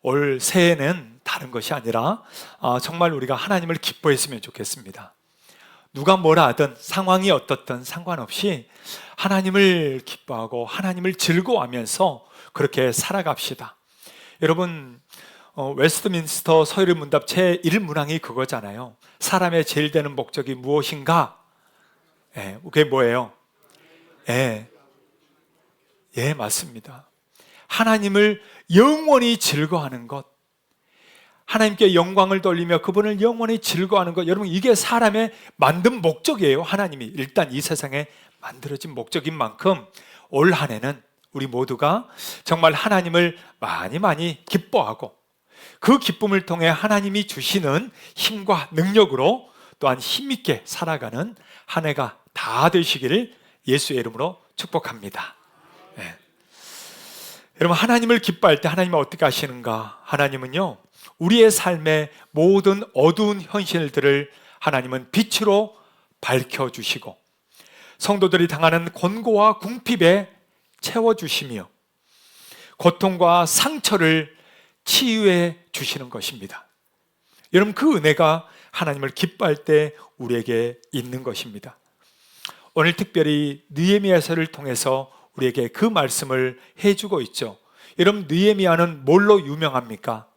올 새해는 다른 것이 아니라 정말 우리가 하나님을 기뻐했으면 좋겠습니다. 누가 뭐라 하든 상황이 어떻든 상관없이 하나님을 기뻐하고 하나님을 즐거워하면서 그렇게 살아갑시다. 여러분, 웨스트민스터 서열의 문답 제1문항이 그거잖아요. 사람의 제일 되는 목적이 무엇인가? 그게 뭐예요? 맞습니다. 하나님을 영원히 즐거워하는 것, 하나님께 영광을 돌리며 그분을 영원히 즐거워하는 것, 여러분 이게 사람의 만든 목적이에요. 하나님이 일단 이 세상에 만들어진 목적인 만큼 올 한 해는 우리 모두가 정말 하나님을 많이 기뻐하고 그 기쁨을 통해 하나님이 주시는 힘과 능력으로 또한 힘있게 살아가는 한 해가 다 되시기를 예수의 이름으로 축복합니다. 여러분, 하나님을 기뻐할 때 하나님은 어떻게 하시는가? 하나님은요, 우리의 삶의 모든 어두운 현실들을 하나님은 빛으로 밝혀주시고 성도들이 당하는 곤고와 궁핍에 채워주시며 고통과 상처를 치유해 주시는 것입니다. 여러분, 그 은혜가 하나님을 기뻐할 때 우리에게 있는 것입니다. 오늘 특별히 느헤미야서를 통해서 우리에게 그 말씀을 해주고 있죠. 여러분, 느헤미야는 뭘로 유명합니까?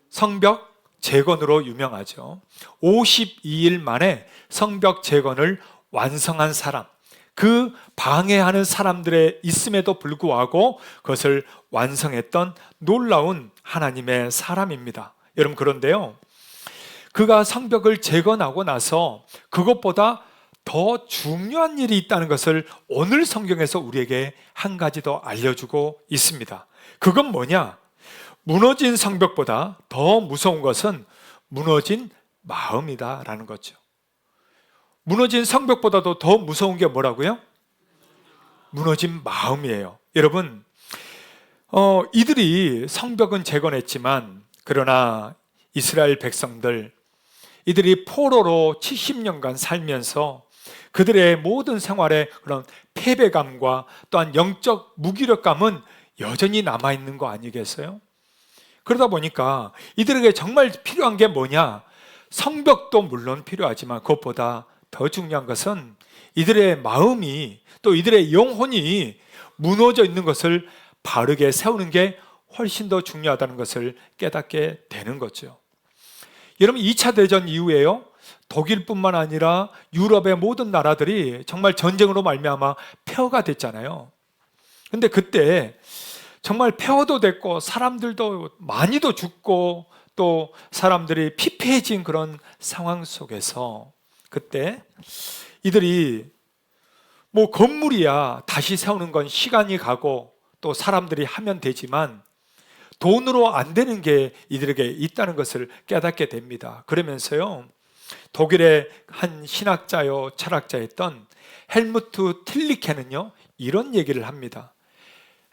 성벽 재건으로 유명하죠. 52일 만에 성벽 재건을 완성한 사람, 그 방해하는 사람들의 있음에도 불구하고 그것을 완성했던 놀라운 하나님의 사람입니다. 여러분, 그런데요, 그가 성벽을 재건하고 나서 그것보다 더 중요한 일이 있다는 것을 오늘 성경에서 우리에게 한 가지 더 알려주고 있습니다. 그건 뭐냐? 무너진 성벽보다 더 무서운 것은 무너진 마음이다라는 거죠. 무너진 성벽보다도 더 무서운 게 뭐라고요? 무너진 마음이에요. 여러분, 이들이 성벽은 재건했지만 그러나 이스라엘 백성들, 이들이 포로로 70년간 살면서 그들의 모든 생활에 그런 패배감과 또한 영적 무기력감은 여전히 남아있는 거 아니겠어요? 그러다 보니까 이들에게 정말 필요한 게 뭐냐? 성벽도 물론 필요하지만 그것보다 더 중요한 것은 이들의 마음이, 또 이들의 영혼이 무너져 있는 것을 바르게 세우는 게 훨씬 더 중요하다는 것을 깨닫게 되는 거죠. 여러분, 2차 대전 이후에요, 독일뿐만 아니라 유럽의 모든 나라들이 정말 전쟁으로 말미암아 폐허가 됐잖아요. 근데 그때 정말 폐허도 됐고 사람들도 많이도 죽고 또 사람들이 피폐해진 그런 상황 속에서 그때 이들이 뭐 건물이야 다시 세우는 건 시간이 가고 또 사람들이 하면 되지만 돈으로 안 되는 게 이들에게 있다는 것을 깨닫게 됩니다. 그러면서요, 독일의 한 신학자요 철학자였던 헬무트 틸리케는요 이런 얘기를 합니다.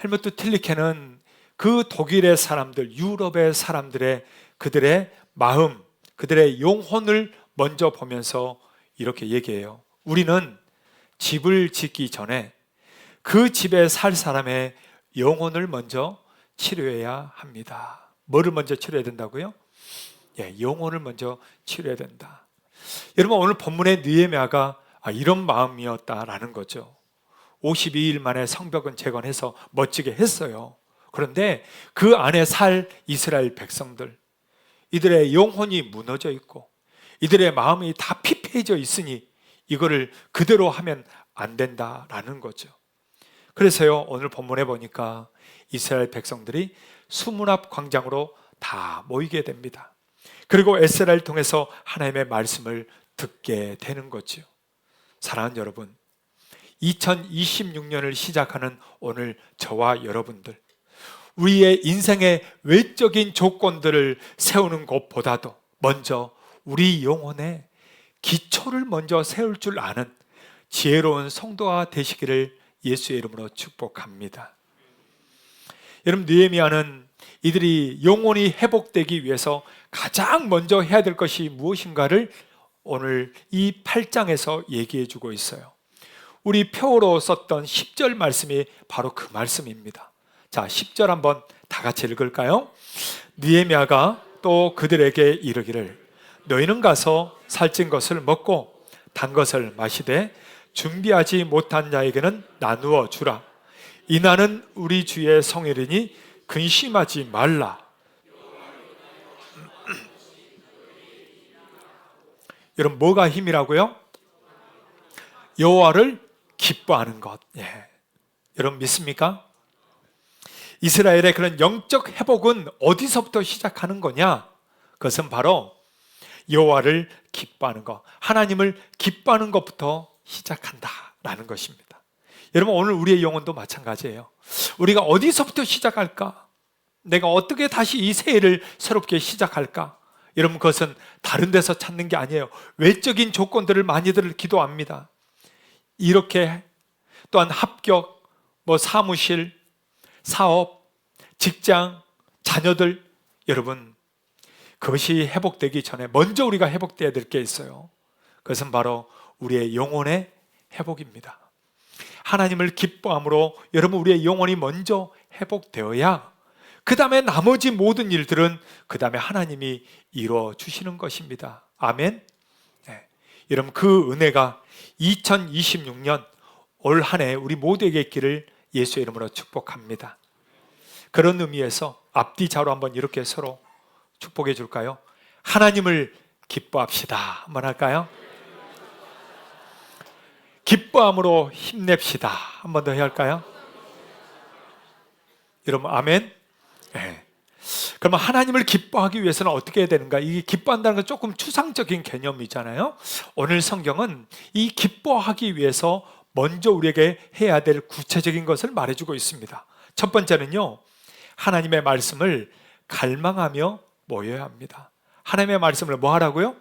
헬무트 틸리케는 그 독일의 사람들, 유럽의 사람들의 그들의 마음, 그들의 영혼을 먼저 보면서 이렇게 얘기해요. 우리는 집을 짓기 전에 그 집에 살 사람의 영혼을 먼저 치료해야 합니다. 뭐를 먼저 치료해야 된다고요? 영혼을 먼저 치료해야 된다. 여러분, 오늘 본문의 느헤미야가 이런 마음이었다라는 거죠. 52일 만에 성벽은 재건해서 멋지게 했어요. 그런데 그 안에 살 이스라엘 백성들, 이들의 영혼이 무너져 있고 이들의 마음이 다 피폐해져 있으니 이거를 그대로 하면 안 된다라는 거죠. 그래서요, 오늘 본문에 보니까 이스라엘 백성들이 수문 앞 광장으로 다 모이게 됩니다. 그리고 에스라를 통해서 하나님의 말씀을 듣게 되는 거죠. 사랑하는 여러분, 2026년을 시작하는 오늘 저와 여러분들, 우리의 인생의 외적인 조건들을 세우는 것보다도 먼저 우리 영혼의 기초를 먼저 세울 줄 아는 지혜로운 성도가 되시기를 예수의 이름으로 축복합니다. 여러분, 느헤미야는 이들이 영혼이 회복되기 위해서 가장 먼저 해야 될 것이 무엇인가를 오늘 이 8장에서 얘기해 주고 있어요. 우리 표로 썼던 10절 말씀이 바로 그 말씀입니다. 자, 10절 한번 다 같이 읽을까요? 느헤미야가 또 그들에게 이르기를 너희는 가서 살찐 것을 먹고 단 것을 마시되 준비하지 못한 자에게는 나누어 주라. 이날은 우리 주의 성일이니 근심하지 말라. 여러분, 뭐가 힘이라고요? 여호와를 기뻐하는 것. 예. 여러분 믿습니까? 이스라엘의 그런 영적 회복은 어디서부터 시작하는 거냐? 그것은 바로 여호와를 기뻐하는 것, 하나님을 기뻐하는 것부터 시작한다라는 것입니다. 여러분, 오늘 우리의 영혼도 마찬가지예요. 우리가 어디서부터 시작할까? 내가 어떻게 다시 이 새해를 새롭게 시작할까? 여러분, 그것은 다른 데서 찾는 게 아니에요. 외적인 조건들을 많이들 기도합니다. 이렇게 또한 합격, 사무실, 사업, 직장, 자녀들, 여러분, 그것이 회복되기 전에 먼저 우리가 회복되어야 될 게 있어요. 그것은 바로 우리의 영혼의 회복입니다. 하나님을 기뻐함으로 여러분, 우리의 영혼이 먼저 회복되어야 그 다음에 나머지 모든 일들은 그 다음에 하나님이 이루어 주시는 것입니다. 아멘. 네. 여러분, 그 은혜가 2026년 올 한 해 우리 모두에게 있기를 예수의 이름으로 축복합니다. 그런 의미에서 앞뒤좌로 한번 이렇게 서로 축복해 줄까요? 하나님을 기뻐합시다. 한번 할까요? 기뻐함으로 힘냅시다. 한번 더 해야 할까요? 여러분, 아멘. 네. 그러면 하나님을 기뻐하기 위해서는 어떻게 해야 되는가? 이 기뻐한다는 건 조금 추상적인 개념이잖아요. 오늘 성경은 이 기뻐하기 위해서 먼저 우리에게 해야 될 구체적인 것을 말해주고 있습니다. 첫 번째는요, 하나님의 말씀을 갈망하며 모여야 합니다. 하나님의 말씀을 뭐 하라고요?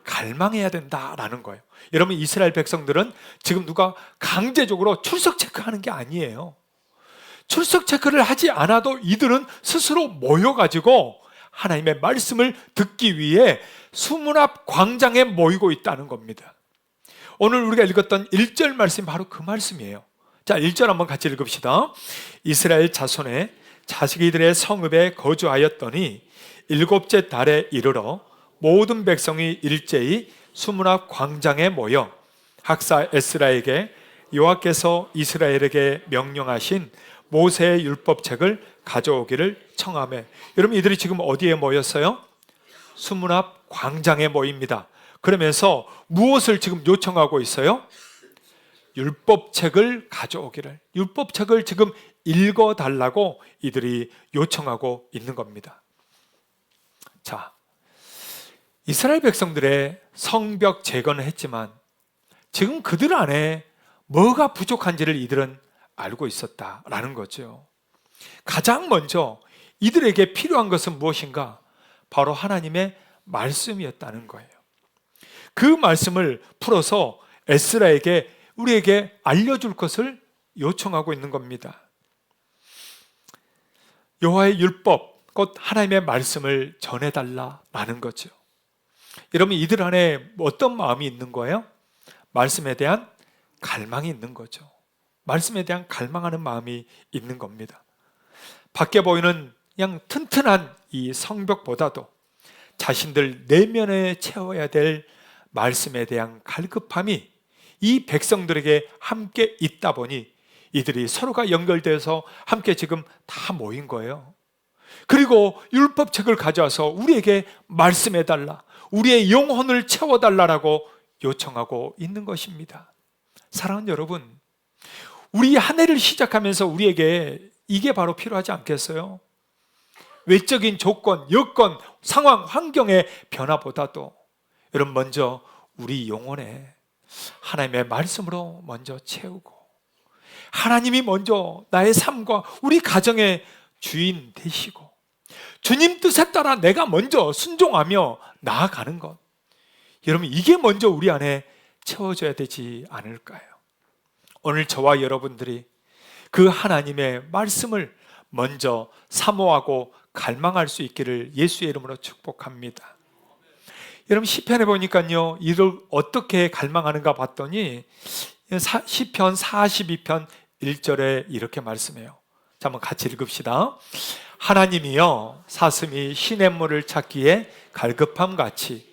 갈망해야 된다라는 거예요. 여러분, 이스라엘 백성들은 지금 누가 강제적으로 출석 체크하는 게 아니에요. 출석 체크를 하지 않아도 이들은 스스로 모여가지고 하나님의 말씀을 듣기 위해 수문 앞 광장에 모이고 있다는 겁니다. 오늘 우리가 읽었던 1절 말씀이 바로 그 말씀이에요. 자, 1절 한번 같이 읽읍시다. 이스라엘 자손의 자식이들의 성읍에 거주하였더니 7째 달에 이르러 모든 백성이 일제히 수문 앞 광장에 모여 학사 에스라에게 여호와께서 이스라엘에게 명령하신 모세의 율법책을 가져오기를 청하매. 여러분, 이들이 지금 어디에 모였어요? 수문 앞 광장에 모입니다. 그러면서 무엇을 지금 요청하고 있어요? 율법책을 가져오기를, 율법책을 지금 읽어달라고 이들이 요청하고 있는 겁니다. 자, 이스라엘 백성들의 성벽 재건을 했지만 지금 그들 안에 뭐가 부족한지를 이들은 알고 있었다라는 거죠. 가장 먼저 이들에게 필요한 것은 무엇인가? 바로 하나님의 말씀이었다는 거예요. 그 말씀을 풀어서 에스라에게 우리에게 알려줄 것을 요청하고 있는 겁니다. 여호와의 율법, 곧 하나님의 말씀을 전해달라라는 거죠. 여러분, 이들 안에 어떤 마음이 있는 거예요? 말씀에 대한 갈망이 있는 거죠. 말씀에 대한 갈망하는 마음이 있는 겁니다. 밖에 보이는 그냥 튼튼한 이 성벽보다도 자신들 내면에 채워야 될 말씀에 대한 갈급함이 이 백성들에게 함께 있다 보니 이들이 서로가 연결돼서 함께 지금 다 모인 거예요. 그리고 율법책을 가져와서 우리에게 말씀해달라, 우리의 영혼을 채워달라고 요청하고 있는 것입니다. 사랑하는 여러분, 우리 한 해를 시작하면서 우리에게 이게 바로 필요하지 않겠어요? 외적인 조건, 여건, 상황, 환경의 변화보다도 여러분, 먼저 우리 영혼에 하나님의 말씀으로 먼저 채우고 하나님이 먼저 나의 삶과 우리 가정의 주인 되시고 주님 뜻에 따라 내가 먼저 순종하며 나아가는 것, 여러분, 이게 먼저 우리 안에 채워져야 되지 않을까요? 오늘 저와 여러분들이 그 하나님의 말씀을 먼저 사모하고 갈망할 수 있기를 예수의 이름으로 축복합니다. 여러분, 시편에 보니까요, 이를 어떻게 갈망하는가 봤더니 시편 42편 1절에 이렇게 말씀해요. 자, 한번 같이 읽읍시다. 하나님이여 사슴이 시냇물을 찾기에 갈급함 같이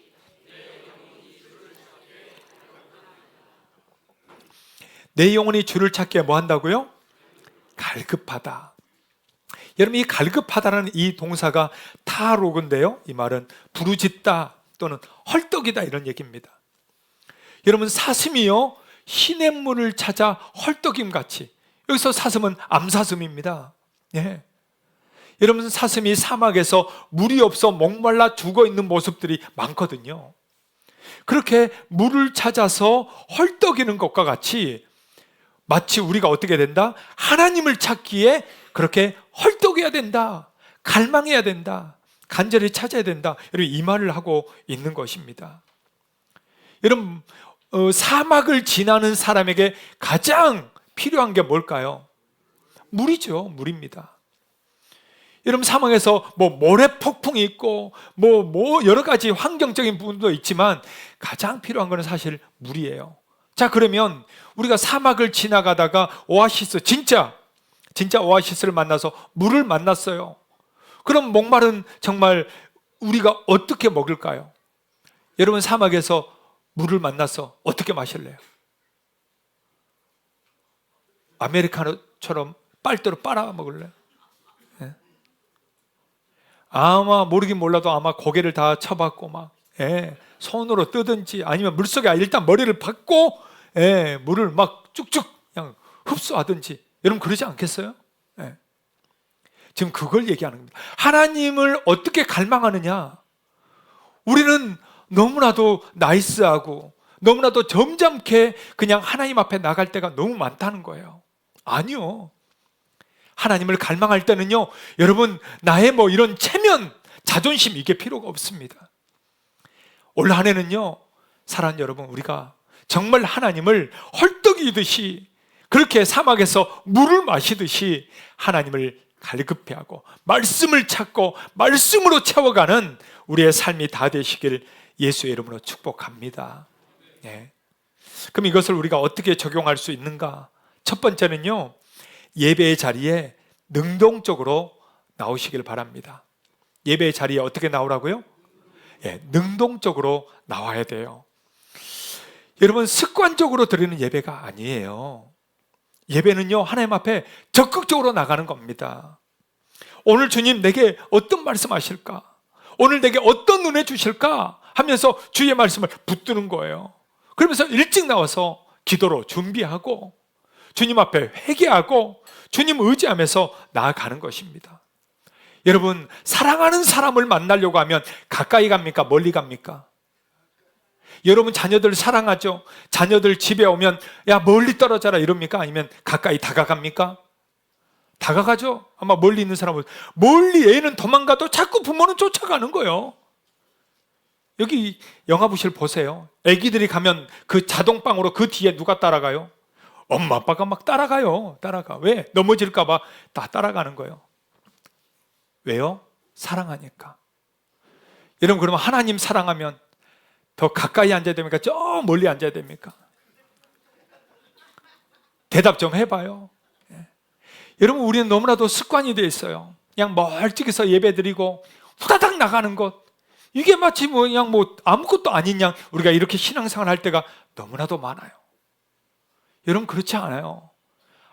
내 영혼이 주를 찾기에 뭐 한다고요? 갈급하다. 여러분, 이 갈급하다라는 이 동사가 타로그인데요, 이 말은 부르짖다 또는 헐떡이다 이런 얘기입니다. 여러분, 사슴이요 시냇물을 찾아 헐떡임 같이, 여기서 사슴은 암사슴입니다. 예. 여러분, 사슴이 사막에서 물이 없어 목말라 죽어 있는 모습들이 많거든요. 그렇게 물을 찾아서 헐떡이는 것과 같이 마치 우리가 어떻게 된다? 하나님을 찾기에 그렇게 헐떡여야 된다, 갈망해야 된다, 간절히 찾아야 된다, 여러분, 이 말을 하고 있는 것입니다. 여러분, 사막을 지나는 사람에게 가장 필요한 게 뭘까요? 물이죠. 물입니다. 여러분, 사막에서 뭐 모래폭풍이 있고 뭐 여러 가지 환경적인 부분도 있지만 가장 필요한 것은 사실 물이에요. 자, 그러면 우리가 사막을 지나가다가 오아시스, 진짜 오아시스를 만나서 물을 만났어요. 그럼 목마른 정말 우리가 어떻게 먹을까요? 여러분, 사막에서 물을 만나서 어떻게 마실래요? 아메리카노처럼 빨대로 빨아 먹을래요? 예? 아마 모르긴 몰라도 아마 고개를 다 쳐박고 막 손으로 뜨든지 아니면 물속에 일단 머리를 박고 물을 막 쭉쭉 그냥 흡수하든지, 여러분 그러지 않겠어요? 지금 그걸 얘기하는 겁니다. 하나님을 어떻게 갈망하느냐? 우리는 너무나도 나이스하고 너무나도 점잖게 그냥 하나님 앞에 나갈 때가 너무 많다는 거예요. 아니요. 하나님을 갈망할 때는요, 여러분, 나의 뭐 이런 체면, 자존심 이게 필요가 없습니다. 올 한 해는요, 사랑하는 여러분, 우리가 정말 하나님을 헐떡이듯이 그렇게 사막에서 물을 마시듯이 하나님을 갈급해하고 말씀을 찾고 말씀으로 채워가는 우리의 삶이 다 되시길 예수의 이름으로 축복합니다. 그럼 이것을 우리가 어떻게 적용할 수 있는가? 첫 번째는요, 예배의 자리에 능동적으로 나오시길 바랍니다. 예배의 자리에 어떻게 나오라고요? 능동적으로 나와야 돼요. 여러분, 습관적으로 드리는 예배가 아니에요. 예배는요, 하나님 앞에 적극적으로 나가는 겁니다. 오늘 주님 내게 어떤 말씀 하실까? 오늘 내게 어떤 은혜 주실까? 하면서 주의 말씀을 붙드는 거예요. 그러면서 일찍 나와서 기도로 준비하고 주님 앞에 회개하고 주님 의지하면서 나아가는 것입니다. 여러분, 사랑하는 사람을 만나려고 하면 가까이 갑니까? 멀리 갑니까? 여러분, 자녀들 사랑하죠? 자녀들 집에 오면 야 멀리 떨어져라 이럽니까? 아니면 가까이 다가갑니까? 다가가죠. 아마 멀리 있는 사람은, 멀리 애는 도망가도 자꾸 부모는 쫓아가는 거예요. 여기 영화부실 보세요. 애기들이 가면 그 자동방으로 그 뒤에 누가 따라가요? 엄마 아빠가 막 따라가요. 따라가. 왜? 넘어질까 봐 다 따라가는 거예요. 왜요? 사랑하니까. 여러분, 그러면 하나님 사랑하면 더 가까이 앉아야 됩니까? 저 멀리 앉아야 됩니까? 대답 좀 해봐요. 여러분, 우리는 너무나도 습관이 되어 있어요. 그냥 멀찍이서 예배드리고 후다닥 나가는 것, 이게 마치 그냥 아무것도 아닌 양 우리가 이렇게 신앙생활 할 때가 너무나도 많아요. 여러분, 그렇지 않아요.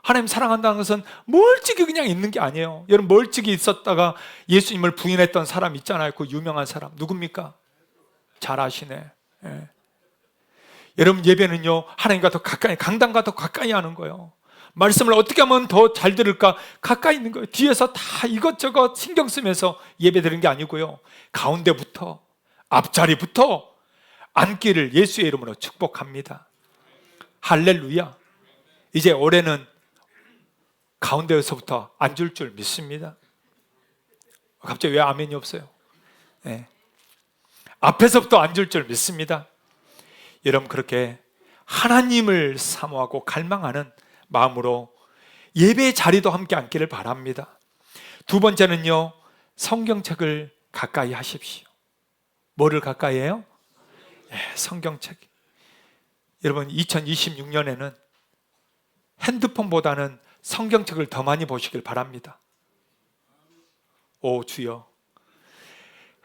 하나님 사랑한다는 것은 멀찍이 그냥 있는 게 아니에요. 여러분, 멀찍이 있었다가 예수님을 부인했던 사람 있잖아요. 그 유명한 사람 누굽니까? 잘 아시네. 여러분, 예배는요, 하나님과 더 가까이, 강단과 더 가까이 하는 거예요. 말씀을 어떻게 하면 더 잘 들을까? 가까이 있는 거예요. 뒤에서 다 이것저것 신경 쓰면서 예배 드리는 게 아니고요, 가운데부터, 앞자리부터 앉기를 예수의 이름으로 축복합니다. 할렐루야. 이제 올해는 가운데에서부터 앉을 줄 믿습니다. 갑자기 왜 아멘이 없어요? 앞에서부터 앉을 줄 믿습니다. 여러분, 그렇게 하나님을 사모하고 갈망하는 마음으로 예배의 자리도 함께 앉기를 바랍니다. 두 번째는요, 성경책을 가까이 하십시오. 뭐를 가까이 해요? 성경책. 여러분, 2026년에는 핸드폰보다는 성경책을 더 많이 보시길 바랍니다. 오 주여,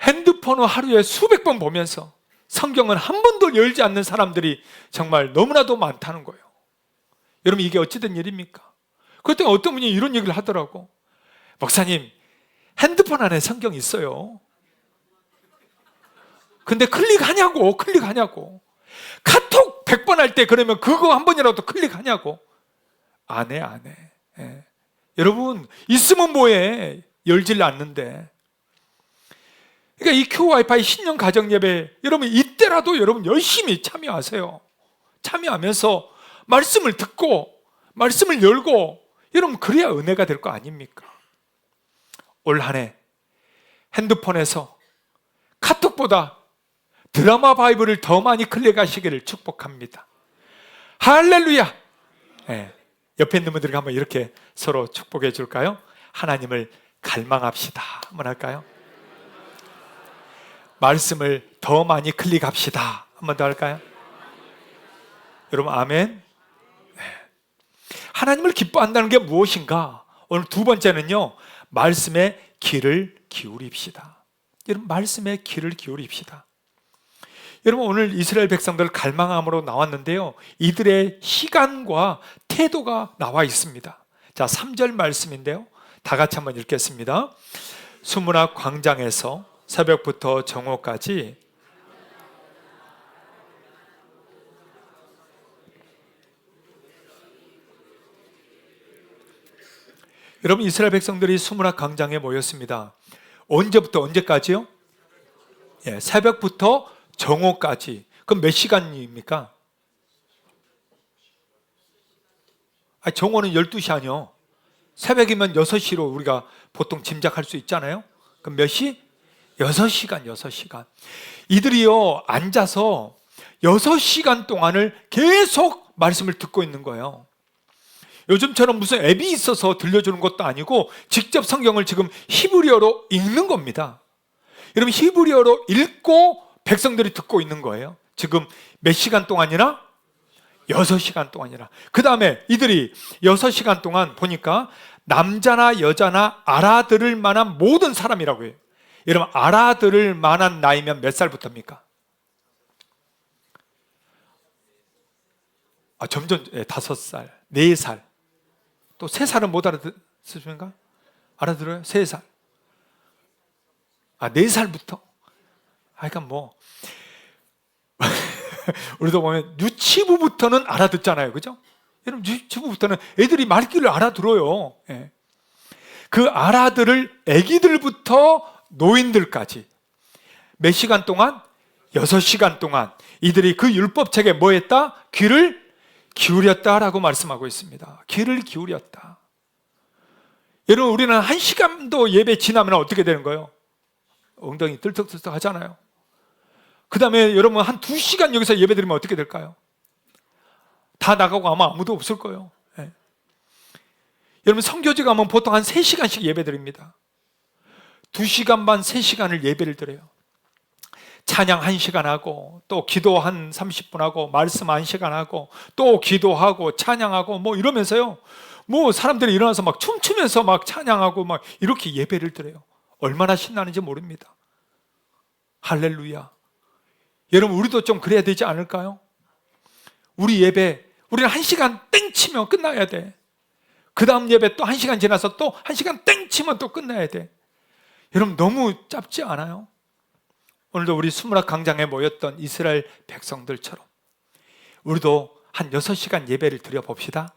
핸드폰을 하루에 수백 번 보면서 성경은 한 번도 열지 않는 사람들이 정말 너무나도 많다는 거예요. 여러분, 이게 어찌된 일입니까? 그때 어떤 분이 이런 얘기를 하더라고. 목사님, 핸드폰 안에 성경이 있어요. 근데 클릭하냐고. 카톡 100번 할 때 그러면 그거 한 번이라도 클릭하냐고. 안 해. 예. 여러분, 있으면 뭐해. 열질 않는데. 그러니까 이 QWiFi 신년 가정예배, 여러분 이때라도 여러분 열심히 참여하세요. 참여하면서 말씀을 듣고 말씀을 열고, 여러분 그래야 은혜가 될 거 아닙니까? 올 한 해 핸드폰에서 카톡보다 드라마 바이블을 더 많이 클릭하시기를 축복합니다. 할렐루야. 네. 옆에 있는 분들이 한번 이렇게 서로 축복해 줄까요? 하나님을 갈망합시다. 한번 할까요? 말씀을 더 많이 클릭합시다. 한번 더 할까요? 여러분 아멘. 네. 하나님을 기뻐한다는 게 무엇인가? 오늘 두 번째는요, 말씀에 귀를 기울입시다. 여러분, 말씀에 귀를 기울입시다. 여러분, 오늘 이스라엘 백성들 갈망함으로 나왔는데요, 이들의 시간과 태도가 나와 있습니다. 자, 3절 말씀인데요, 다 같이 한번 읽겠습니다. 수문학 광장에서 새벽부터 정오까지 여러분, 이스라엘 백성들이 수문학 광장에 모였습니다. 언제부터 언제까지요? 예, 새벽부터 정오까지. 그럼 몇 시간입니까? 정오는 12시 아니요. 새벽이면 6시로 우리가 보통 짐작할 수 있잖아요. 그럼 몇 시? 6시간. 이들이요, 앉아서 6시간 동안을 계속 말씀을 듣고 있는 거예요. 요즘처럼 무슨 앱이 있어서 들려주는 것도 아니고 직접 성경을 지금 히브리어로 읽는 겁니다. 여러분, 히브리어로 읽고 백성들이 듣고 있는 거예요. 지금 몇 시간 동안이나? 6시간 동안이나. 그 다음에 이들이 6시간 동안 보니까 남자나 여자나 알아들을 만한 모든 사람이라고 해요. 여러분, 알아들을 만한 나이면 몇 살부터입니까? 점점 5살, 4살, 또 3살은 못 알아듣습니까? 알아들어요? 3살. 4살부터? 그러니까 뭐 우리도 보면 유치부부터는 알아듣잖아요, 그죠? 여러분, 유치부부터는 애들이 말귀를 알아들어요. 예. 그 알아들을 애기들부터 노인들까지 몇 시간 동안? 6시간 동안 이들이 그 율법책에 뭐 했다? 귀를 기울였다라고 말씀하고 있습니다. 귀를 기울였다. 여러분, 우리는 1시간도 예배 지나면 어떻게 되는 거예요? 엉덩이 들떡들떡 하잖아요. 그 다음에 여러분 한 2시간 여기서 예배 드리면 어떻게 될까요? 다 나가고 아마 아무도 없을 거예요. 네. 여러분, 성교지 가면 보통 한 3시간씩 예배 드립니다. 2시간 반, 3시간을 예배를 드려요. 찬양 1시간 하고, 또 기도 한 30분 하고, 말씀 1시간 하고, 또 기도하고 찬양하고 뭐 이러면서요, 뭐 사람들이 일어나서 막 춤추면서 막 찬양하고 막 이렇게 예배를 드려요. 얼마나 신나는지 모릅니다. 할렐루야. 여러분, 우리도 좀 그래야 되지 않을까요? 우리 예배, 우리는 1시간 땡 치면 끝나야 돼. 그 다음 예배 또 1시간 지나서 또 1시간 땡 치면 또 끝나야 돼. 여러분, 너무 짧지 않아요? 오늘도 우리 수문학 광장에 모였던 이스라엘 백성들처럼 우리도 한 6시간 예배를 드려봅시다.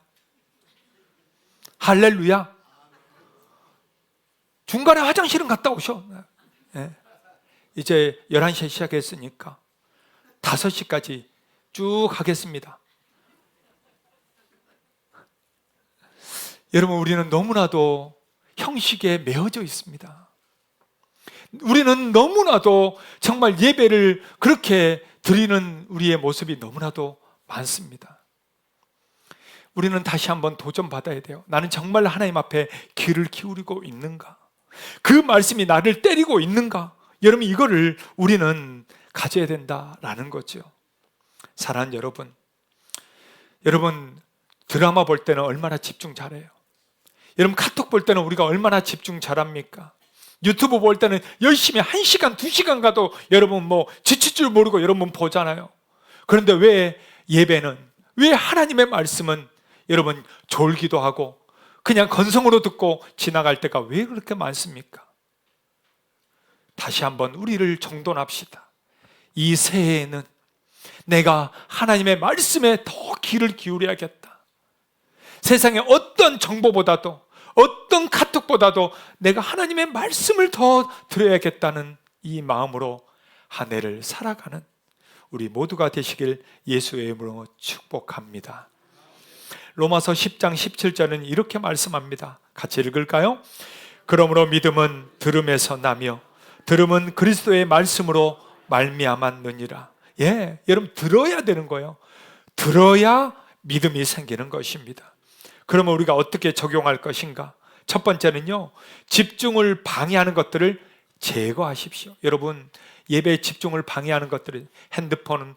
할렐루야. 중간에 화장실은 갔다 오셔. 네. 이제 11시에 시작했으니까 5시까지 쭉 하겠습니다. 여러분, 우리는 너무나도 형식에 매어져 있습니다. 우리는 너무나도 정말 예배를 그렇게 드리는 우리의 모습이 너무나도 많습니다. 우리는 다시 한번 도전받아야 돼요. 나는 정말 하나님 앞에 귀를 기울이고 있는가? 그 말씀이 나를 때리고 있는가? 여러분, 이거를 우리는 가져야 된다라는 거죠. 사랑하는 여러분, 여러분 드라마 볼 때는 얼마나 집중 잘해요? 여러분 카톡 볼 때는 우리가 얼마나 집중 잘합니까? 유튜브 볼 때는 열심히 1시간, 2시간 가도 여러분 뭐 지칠 줄 모르고 여러분 보잖아요. 그런데 왜 예배는, 왜 하나님의 말씀은 여러분 졸기도 하고 그냥 건성으로 듣고 지나갈 때가 왜 그렇게 많습니까? 다시 한번 우리를 정돈합시다. 이 새해에는 내가 하나님의 말씀에 더 귀를 기울여야겠다. 세상의 어떤 정보보다도, 어떤 카톡보다도 내가 하나님의 말씀을 더 들어야겠다는 이 마음으로 한 해를 살아가는 우리 모두가 되시길 예수의 이름으로 축복합니다. 로마서 10장 17절은 이렇게 말씀합니다. 같이 읽을까요? 그러므로 믿음은 들음에서 나며 들음은 그리스도의 말씀으로 말미암았느니라. 예, 여러분 들어야 되는 거예요. 들어야 믿음이 생기는 것입니다. 그러면 우리가 어떻게 적용할 것인가? 첫 번째는요, 집중을 방해하는 것들을 제거하십시오. 여러분, 예배에 집중을 방해하는 것들을, 핸드폰은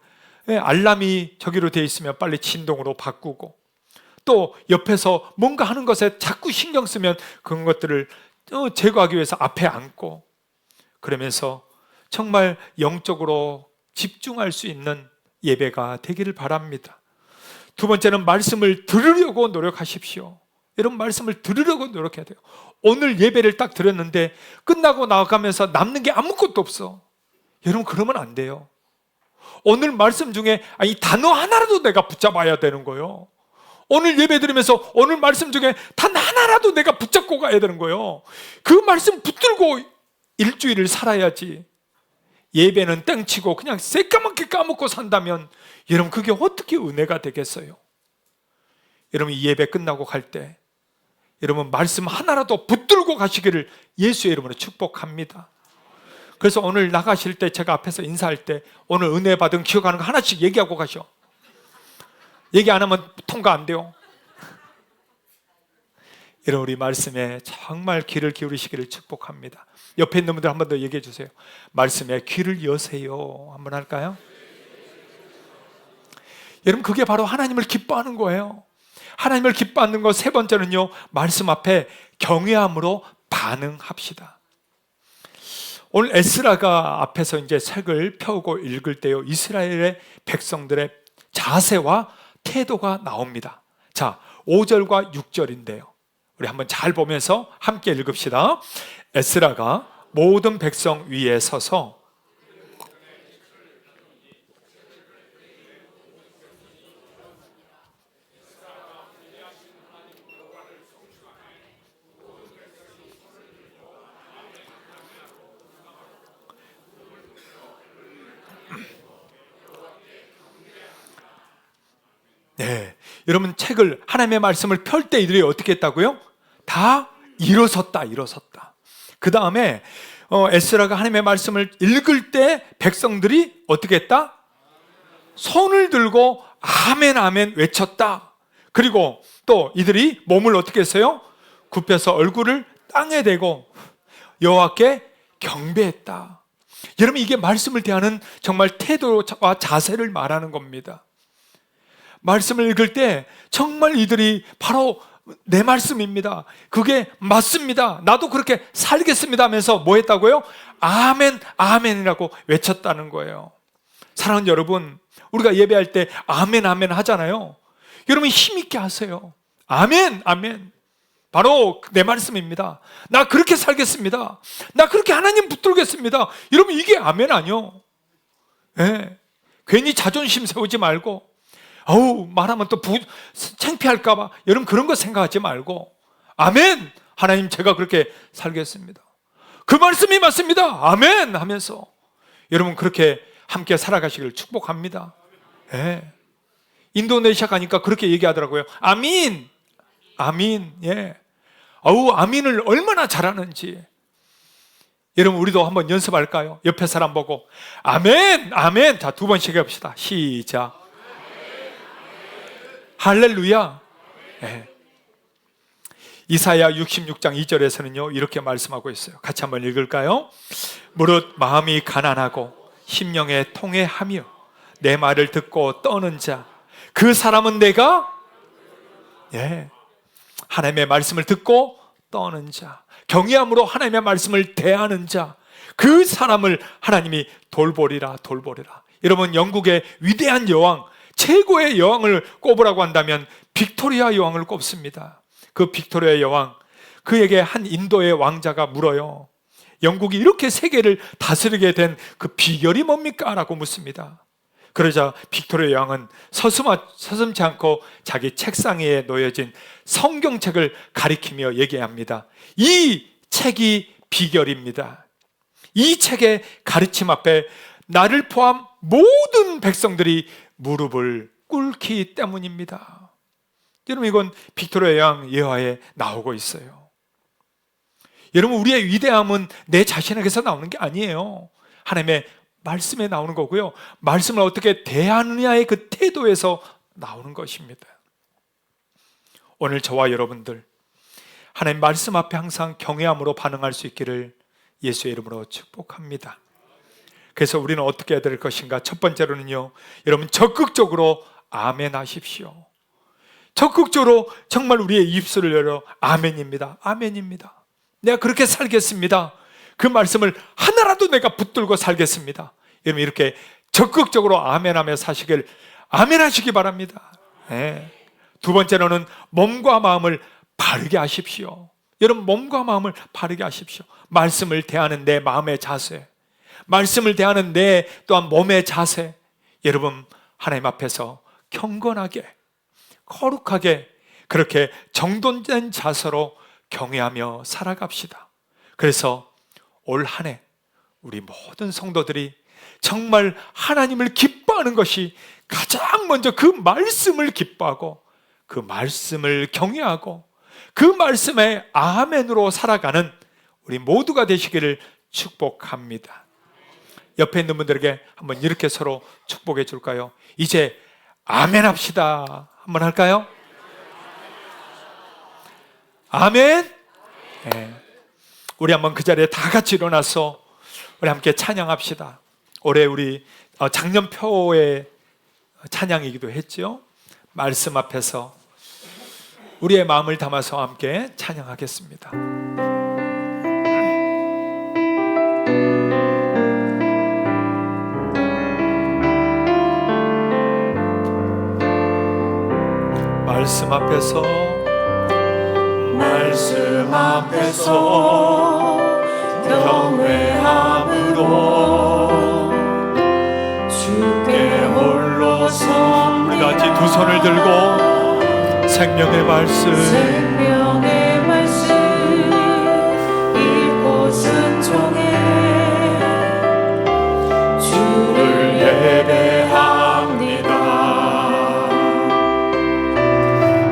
알람이 저기로 되어 있으면 빨리 진동으로 바꾸고, 또 옆에서 뭔가 하는 것에 자꾸 신경 쓰면 그런 것들을 제거하기 위해서 앞에 앉고, 그러면서 정말 영적으로 집중할 수 있는 예배가 되기를 바랍니다. 두 번째는 말씀을 들으려고 노력하십시오. 여러분, 말씀을 들으려고 노력해야 돼요. 오늘 예배를 딱 들었는데 끝나고 나가면서 남는 게 아무것도 없어. 여러분, 그러면 안 돼요. 오늘 말씀 중에 이 단어 하나라도 내가 붙잡아야 되는 거예요. 오늘 예배 들으면서 오늘 말씀 중에 단 하나라도 내가 붙잡고 가야 되는 거예요. 그 말씀 붙들고 일주일을 살아야지. 예배는 땡치고 그냥 새까맣게 까먹고 산다면 여러분, 그게 어떻게 은혜가 되겠어요? 여러분, 이 예배 끝나고 갈 때 여러분 말씀 하나라도 붙들고 가시기를 예수의 이름으로 축복합니다. 그래서 오늘 나가실 때 제가 앞에서 인사할 때 오늘 은혜 받은 기억하는 거 하나씩 얘기하고 가셔. 얘기 안 하면 통과 안 돼요. 여러분, 우리 말씀에 정말 귀를 기울이시기를 축복합니다. 옆에 있는 분들 한 번 더 얘기해 주세요. 말씀에 귀를 여세요. 한번 할까요? 여러분, 그게 바로 하나님을 기뻐하는 거예요. 하나님을 기뻐하는 것 세 번째는요, 말씀 앞에 경외함으로 반응합시다. 오늘 에스라가 앞에서 이제 책을 펴고 읽을 때요, 이스라엘의 백성들의 자세와 태도가 나옵니다. 자, 5절과 6절인데요. 우리 한번 잘 보면서 함께 읽읍시다. 에스라가 모든 백성 위에 서서 네, 여러분 책을 하나님의 말씀을 펼 때 이들이 어떻게 했다고요? 다 일어섰다. 그 다음에 에스라가 하나님의 말씀을 읽을 때 백성들이 어떻게 했다? 손을 들고 아멘 아멘 외쳤다. 그리고 또 이들이 몸을 어떻게 했어요? 굽혀서 얼굴을 땅에 대고 여호와께 경배했다. 여러분, 이게 말씀을 대하는 정말 태도와 자세를 말하는 겁니다. 말씀을 읽을 때 정말 이들이 바로 내 말씀입니다, 그게 맞습니다, 나도 그렇게 살겠습니다 하면서 뭐 했다고요? 아멘, 아멘이라고 외쳤다는 거예요. 사랑하는 여러분, 우리가 예배할 때 아멘, 아멘 하잖아요. 여러분, 힘있게 하세요. 아멘, 아멘. 바로 내 말씀입니다. 나 그렇게 살겠습니다. 나 그렇게 하나님 붙들겠습니다. 여러분, 이게 아멘 아니요? 네. 괜히 자존심 세우지 말고, 말하면 또 창피할까봐, 여러분 그런 거 생각하지 말고 아멘, 하나님 제가 그렇게 살겠습니다, 그 말씀이 맞습니다, 아멘 하면서 여러분 그렇게 함께 살아가시길 축복합니다. 예. 인도네시아 가니까 그렇게 얘기하더라고요. 아민, 아민. 예. 아민을 얼마나 잘하는지. 여러분, 우리도 한번 연습할까요? 옆에 사람 보고 아멘, 아멘. 자, 2번씩 해봅시다. 시작. 할렐루야. 네. 이사야 66장 2절에서는요 이렇게 말씀하고 있어요. 같이 한번 읽을까요? 무릇 마음이 가난하고 심령에 통회하며 내 말을 듣고 떠는 자, 그 사람은 내가 하나님의 말씀을 듣고 떠는 자, 경외함으로 하나님의 말씀을 대하는 자, 그 사람을 하나님이 돌보리라. 여러분, 영국의 위대한 여왕, 최고의 여왕을 꼽으라고 한다면 빅토리아 여왕을 꼽습니다. 그 빅토리아 여왕, 그에게 한 인도의 왕자가 물어요. 영국이 이렇게 세계를 다스리게 된 그 비결이 뭡니까? 라고 묻습니다. 그러자 빅토리아 여왕은 서슴지 않고 자기 책상 위에 놓여진 성경책을 가리키며 얘기합니다. 이 책이 비결입니다. 이 책의 가르침 앞에 나를 포함 모든 백성들이 무릎을 꿇기 때문입니다. 여러분, 이건 빅토리아 여왕 예화에 나오고 있어요. 여러분, 우리의 위대함은 내 자신에게서 나오는 게 아니에요. 하나님의 말씀에 나오는 거고요, 말씀을 어떻게 대하느냐의 그 태도에서 나오는 것입니다. 오늘 저와 여러분들, 하나님 말씀 앞에 항상 경외함으로 반응할 수 있기를 예수의 이름으로 축복합니다. 그래서 우리는 어떻게 해야 될 것인가? 첫 번째로는요, 여러분, 적극적으로 아멘 하십시오. 적극적으로 정말 우리의 입술을 열어 아멘입니다, 아멘입니다, 내가 그렇게 살겠습니다, 그 말씀을 하나라도 내가 붙들고 살겠습니다. 여러분, 이렇게 적극적으로 아멘하며 사시길, 아멘하시기 바랍니다. 네. 두 번째로는 몸과 마음을 바르게 하십시오. 여러분, 몸과 마음을 바르게 하십시오. 말씀을 대하는 내 마음의 자세, 말씀을 대하는 내 또한 몸의 자세, 여러분, 하나님 앞에서 경건하게, 거룩하게, 그렇게 정돈된 자세로 경외하며 살아갑시다. 그래서 올 한 해 우리 모든 성도들이 정말 하나님을 기뻐하는 것이 가장 먼저 그 말씀을 기뻐하고, 그 말씀을 경외하고, 그 말씀에 아멘으로 살아가는 우리 모두가 되시기를 축복합니다. 옆에 있는 분들에게 한번 이렇게 서로 축복해 줄까요? 이제 아멘 합시다. 한번 할까요? 아멘. 네. 우리 한번 그 자리에 다 같이 일어나서 우리 함께 찬양합시다. 올해 우리 작년표의 찬양이기도 했죠. 말씀 앞에서 우리의 마음을 담아서 함께 찬양하겠습니다. 말씀 앞에서, 말씀 앞에서 경외함으로 주께 홀로 섭니다. 우리 같이 두 손을 들고 생명의 말씀, 생명의 말씀 읽고 순종해 주를 예배합니다.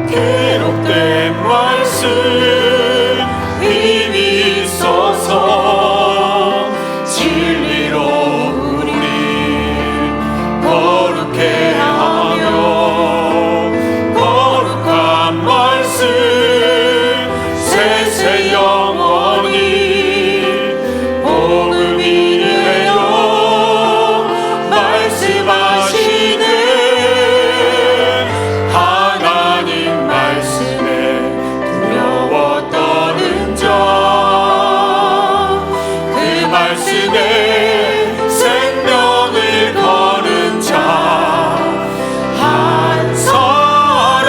기록된 말씀 힘이 있어서 진리로 우리 거룩해 하며, 거룩한 말씀 세세 영원히 복음이에요. 말씀하시는 하나님 말씀에 두려워 떠는 자, 그 말씀에 생명을 거는 자, 한 사람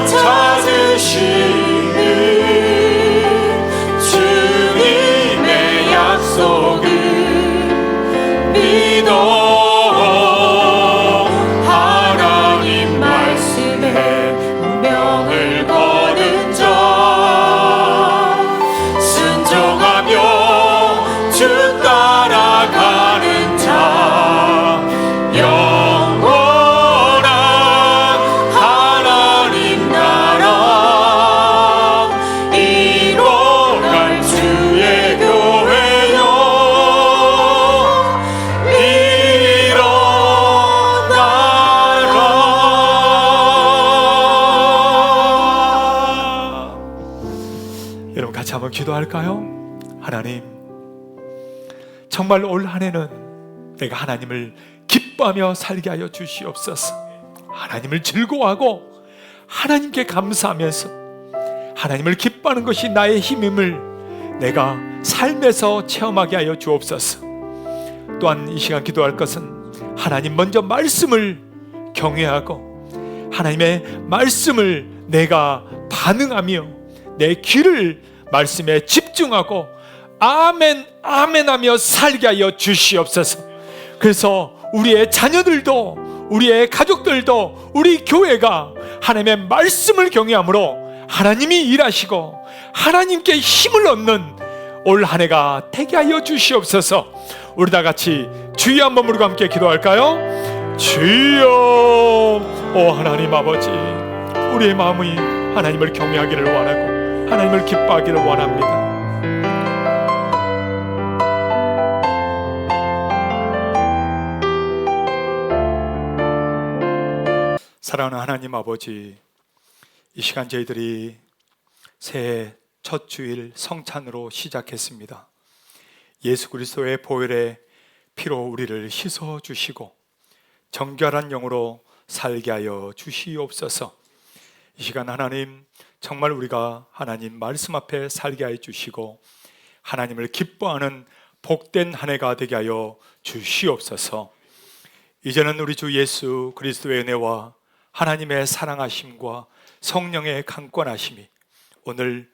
찾으시는 주님의 약속을 믿어. 하나님 말씀에 운명을 거는 자, 순종하며 주 따라가는 자, 영원한 하나님 나라 이뤄갈 주의 교회요, 일어나라. 여러분, 같이 한번 기도할까요? 하나님, 정말 올 한 해는 내가 하나님을 기뻐하며 살게 하여 주시옵소서. 하나님을 즐거워하고 하나님께 감사하면서 하나님을 기뻐하는 것이 나의 힘임을 내가 삶에서 체험하게 하여 주옵소서. 또한 이 시간 기도할 것은 하나님 먼저 말씀을 경외하고 하나님의 말씀을 내가 반응하며 내 귀를 말씀에 집중하고 아멘 아멘 하며 살게 하여 주시옵소서. 그래서 우리의 자녀들도 우리의 가족들도 우리 교회가 하나님의 말씀을 경외함으로 하나님이 일하시고 하나님께 힘을 얻는 올 한 해가 되게 하여 주시옵소서. 우리 다 같이 주여 한번 부르고 함께 기도할까요? 주여. 오 하나님 아버지, 우리의 마음이 하나님을 경외하기를 원하고 하나님을 기뻐하기를 원합니다. 사랑하는 하나님 아버지, 이 시간 저희들이 새해 첫 주일 성찬으로 시작했습니다. 예수 그리스도의 보혈의 피로 우리를 씻어 주시고 정결한 영으로 살게 하여 주시옵소서. 이 시간 하나님, 정말 우리가 하나님 말씀 앞에 살게 하여 주시고 하나님을 기뻐하는 복된 한 해가 되게 하여 주시옵소서. 이제는 우리 주 예수 그리스도의 은혜와 하나님의 사랑하심과 성령의 강권하심이 오늘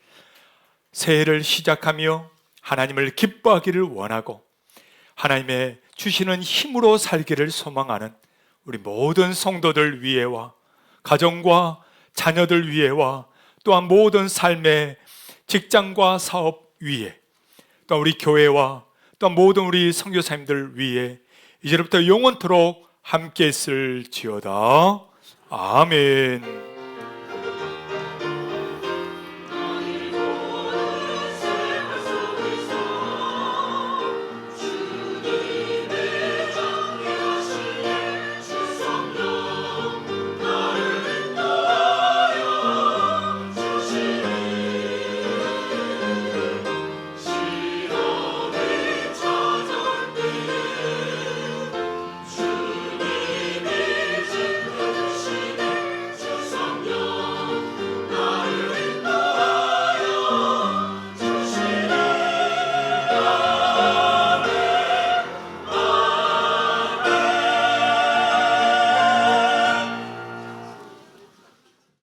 새해를 시작하며 하나님을 기뻐하기를 원하고 하나님의 주시는 힘으로 살기를 소망하는 우리 모든 성도들 위에와 가정과 자녀들 위에와 또한 모든 삶의 직장과 사업 위에 또 우리 교회와 또 모든 우리 선교사님들 위에 이제부터 영원토록 함께 있을지어다. 아멘.